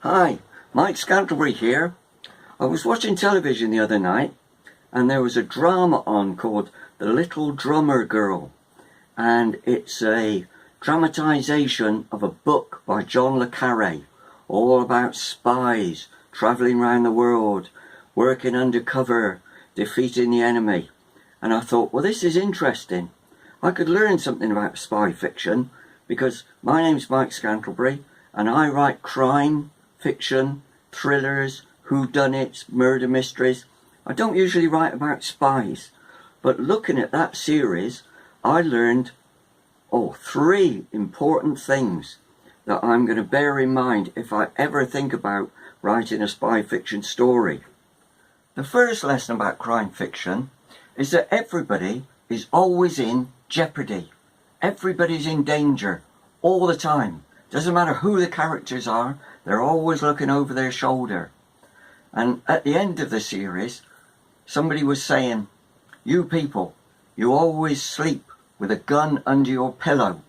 Hi, Mike Scantlebury here. I was watching television the other night and there was a drama on called The Little Drummer Girl, and it's a dramatisation of a book by John le Carre, all about spies travelling around the world, working undercover, defeating the enemy. And I thought, well, this is interesting. I could learn something about spy fiction because my name's Mike Scantlebury and I write crime fiction, thrillers, whodunits, murder mysteries. I don't usually write about spies, but looking at that series, I learned three important things that I'm going to bear in mind if I ever think about writing a spy fiction story. The first lesson about crime fiction is that everybody is always in jeopardy. Everybody's in danger all the time. Doesn't matter who the characters are, they're always looking over their shoulder. And at the end of the series, somebody was saying, you people, you always sleep with a gun under your pillow.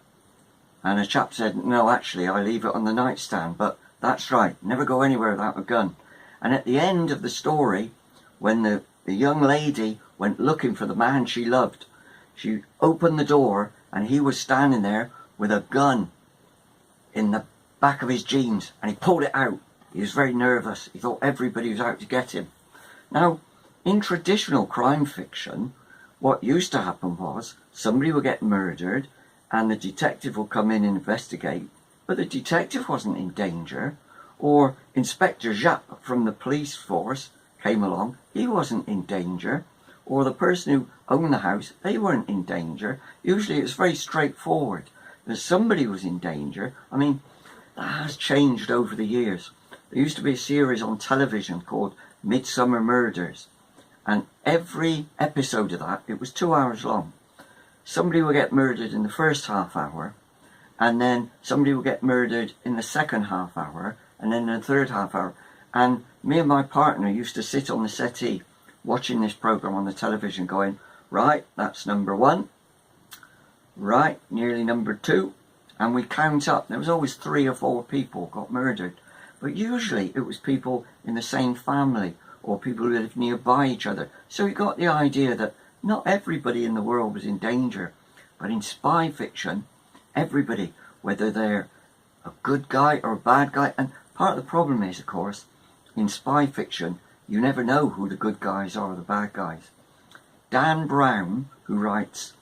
And a chap said, no, actually, I leave it on the nightstand, but that's right, never go anywhere without a gun. And at the end of the story, when the young lady went looking for the man she loved, she opened the door and he was standing there with a gun in the back of his jeans, and he pulled it out. He was very nervous. He thought everybody was out to get him. Now, in traditional crime fiction, what used to happen was somebody would get murdered and the detective will come in and investigate, but the detective wasn't in danger. Or Inspector Jacques from the police force came along, he wasn't in danger. Or the person who owned the house, they weren't in danger. Usually it's very straightforward. That somebody was in danger. I mean, that has changed over the years. There used to be a series on television called Midsummer Murders, and every episode of that, it was 2 hours long. Somebody would get murdered in the first half hour, and then somebody would get murdered in the second half hour, and then in the third half hour. And me and my partner used to sit on the settee watching this program on the television going, right, that's number one. Right, nearly number two, and we count up. There was always 3 or 4 people got murdered, but usually it was people in the same family or people who lived nearby each other. So we got the idea that not everybody in the world was in danger, but in spy fiction, everybody, whether they're a good guy or a bad guy. And part of the problem is, of course, in spy fiction, you never know who the good guys are or the bad guys. Dan Brown, who writes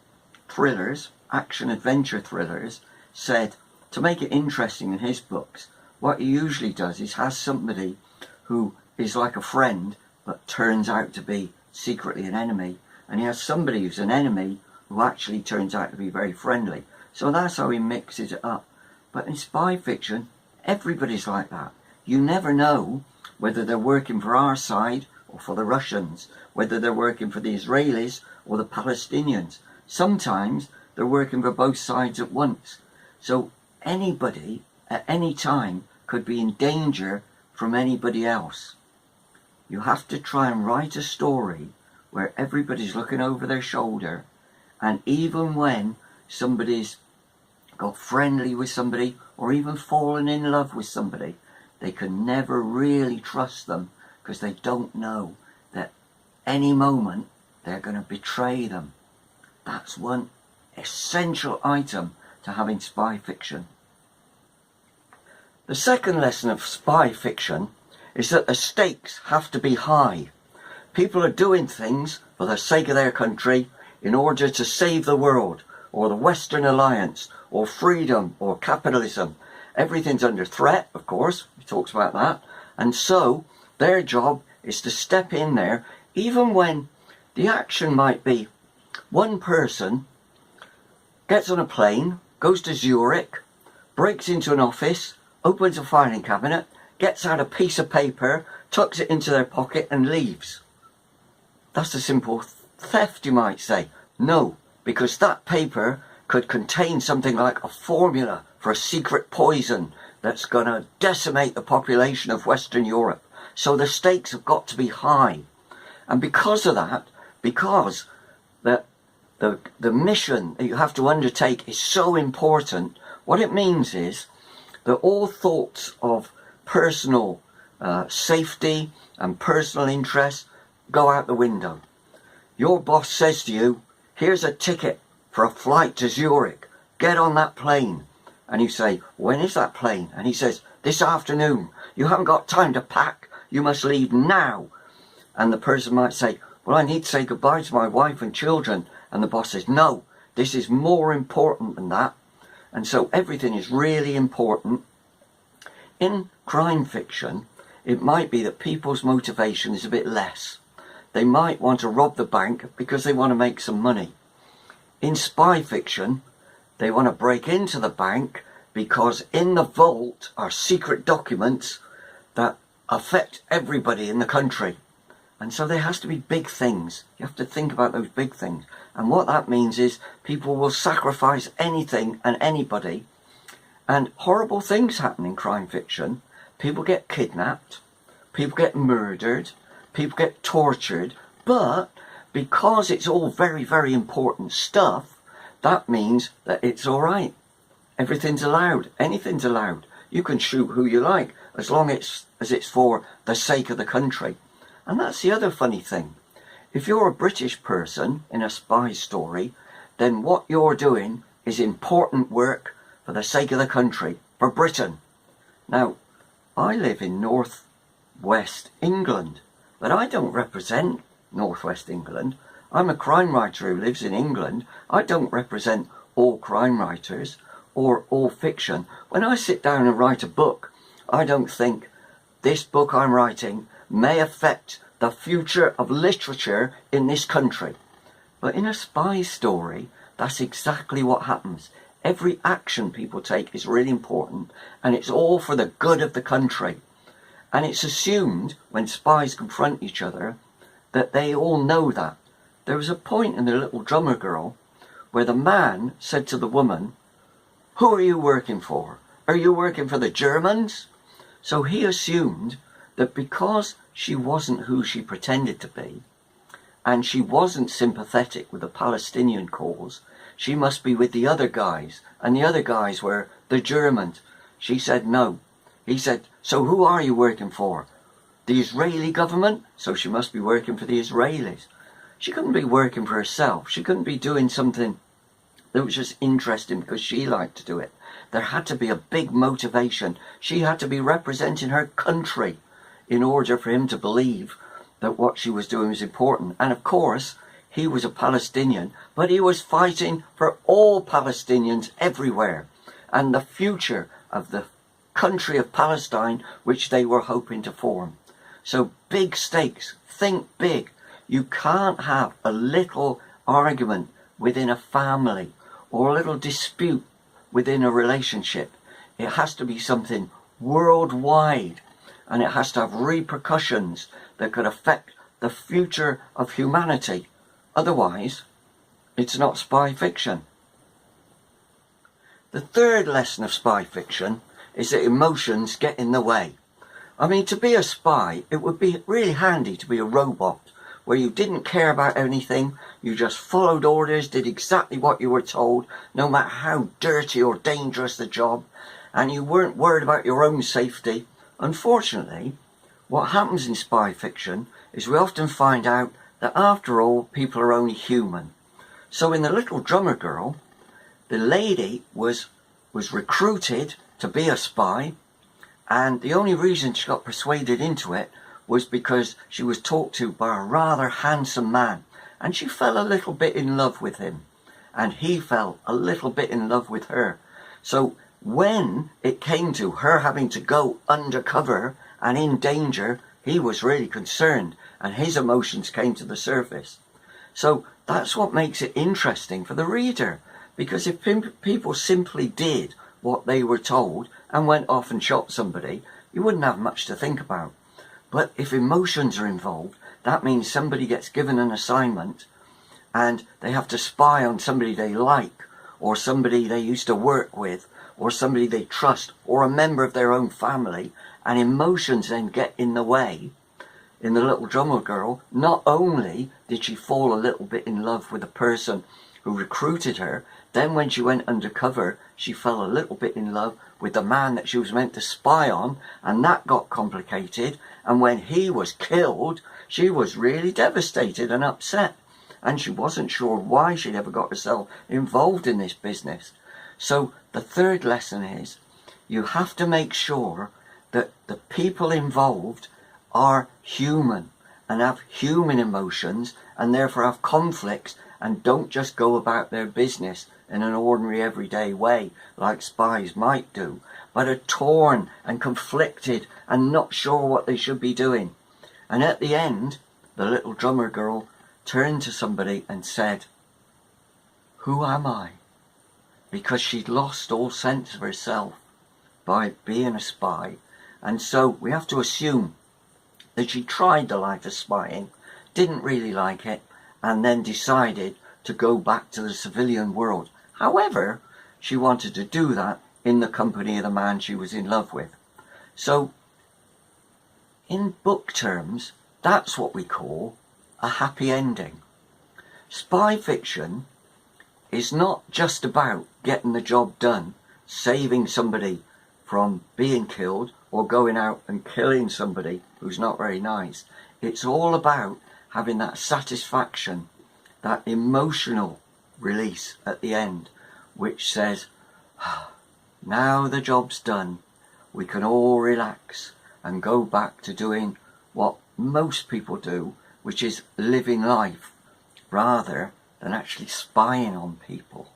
thrillers, action-adventure thrillers, said to make it interesting in his books, what he usually does is has somebody who is like a friend but turns out to be secretly an enemy, and he has somebody who's an enemy who actually turns out to be very friendly. So that's how he mixes it up. But in spy fiction, everybody's like that. You never know whether they're working for our side or for the Russians, whether they're working for the Israelis or the Palestinians. Sometimes they're working for both sides at once. So anybody at any time could be in danger from anybody else. You have to try and write a story where everybody's looking over their shoulder, and even when somebody's got friendly with somebody or even fallen in love with somebody, they can never really trust them because they don't know that any moment they're going to betray them. That's one essential item to having spy fiction. The second lesson of spy fiction is that the stakes have to be high. People are doing things for the sake of their country in order to save the world, or the Western Alliance, or freedom, or capitalism. Everything's under threat, of course, he talks about that, and so their job is to step in there, even when the action might be one person gets on a plane, goes to Zurich, breaks into an office, opens a filing cabinet, gets out a piece of paper, tucks it into their pocket and leaves. That's a simple theft, you might say. No, because that paper could contain something like a formula for a secret poison that's going to decimate the population of Western Europe. So the stakes have got to be high. And because of that, because the mission that you have to undertake is so important, what it means is that all thoughts of personal safety and personal interests go out the window. Your boss says to you, here's a ticket for a flight to Zurich. Get on that plane. And you say, when is that plane? And he says, this afternoon. You haven't got time to pack. You must leave now. And the person might say, well, I need to say goodbye to my wife and children. And the boss says, no, this is more important than that. And so everything is really important. In crime fiction, it might be that people's motivation is a bit less. They might want to rob the bank because they want to make some money. In spy fiction, they want to break into the bank because in the vault are secret documents that affect everybody in the country. And so there has to be big things. You have to think about those big things. And what that means is people will sacrifice anything and anybody. And horrible things happen in crime fiction. People get kidnapped. People get murdered. People get tortured. But because it's all very, very important stuff, that means that it's all right. Everything's allowed. Anything's allowed. You can shoot who you like as long as it's for the sake of the country. And that's the other funny thing. If you're a British person in a spy story, then what you're doing is important work for the sake of the country, for Britain. Now, I live in northwest England, but I don't represent northwest England. I'm a crime writer who lives in England. I don't represent all crime writers or all fiction. When I sit down and write a book, I don't think this book I'm writing may affect the future of literature in this country. But in a spy story, that's exactly what happens. Every action people take is really important, and it's all for the good of the country. And it's assumed when spies confront each other that they all know that. There was a point in The Little Drummer Girl where the man said to the woman, who are you working for? Are you working for the Germans? So he assumed that because she wasn't who she pretended to be, and she wasn't sympathetic with the Palestinian cause, she must be with the other guys, and the other guys were the Germans. She said no. He said, so who are you working for? The Israeli government? So she must be working for the Israelis. She couldn't be working for herself. She couldn't be doing something that was just interesting because she liked to do it. There had to be a big motivation. She had to be representing her country in order for him to believe that what she was doing was important. And of course, he was a Palestinian, but he was fighting for all Palestinians everywhere and the future of the country of Palestine, which they were hoping to form. So big stakes, think big. You can't have a little argument within a family or a little dispute within a relationship. It has to be something worldwide, and it has to have repercussions that could affect the future of humanity. Otherwise, it's not spy fiction. The third lesson of spy fiction is that emotions get in the way. I mean, to be a spy, it would be really handy to be a robot where you didn't care about anything, you just followed orders, did exactly what you were told, no matter how dirty or dangerous the job, and you weren't worried about your own safety. Unfortunately, what happens in spy fiction is we often find out that after all, people are only human. So in The Little Drummer Girl, the lady was recruited to be a spy, and the only reason she got persuaded into it was because she was talked to by a rather handsome man, and she fell a little bit in love with him, and he fell a little bit in love with her. So when it came to her having to go undercover and in danger, he was really concerned, and his emotions came to the surface. So that's what makes it interesting for the reader, because if people simply did what they were told and went off and shot somebody, you wouldn't have much to think about. But if emotions are involved, that means somebody gets given an assignment and they have to spy on somebody they like, or somebody they used to work with, or somebody they trust, or a member of their own family, and emotions then get in the way. In The Little Drummer Girl, not only did she fall a little bit in love with a person who recruited her. Then when she went undercover, she fell a little bit in love with the man that she was meant to spy on, and that got complicated. And when he was killed, she was really devastated and upset. And she wasn't sure why she'd ever got herself involved in this business. So the third lesson is, you have to make sure that the people involved are human and have human emotions and therefore have conflicts and don't just go about their business in an ordinary everyday way like spies might do, but are torn and conflicted and not sure what they should be doing. And at the end, the little drummer girl turned to somebody and said, "Who am I?" Because she'd lost all sense of herself by being a spy. And so we have to assume that she tried the life of spying, didn't really like it, and then decided to go back to the civilian world. However, she wanted to do that in the company of the man she was in love with. So, in book terms, that's what we call a happy ending. Spy fiction is not just about getting the job done, saving somebody from being killed or going out and killing somebody who's not very nice. It's all about having that satisfaction, that emotional release at the end, which says, now the job's done, we can all relax and go back to doing what most people do, which is living life rather than actually spying on people.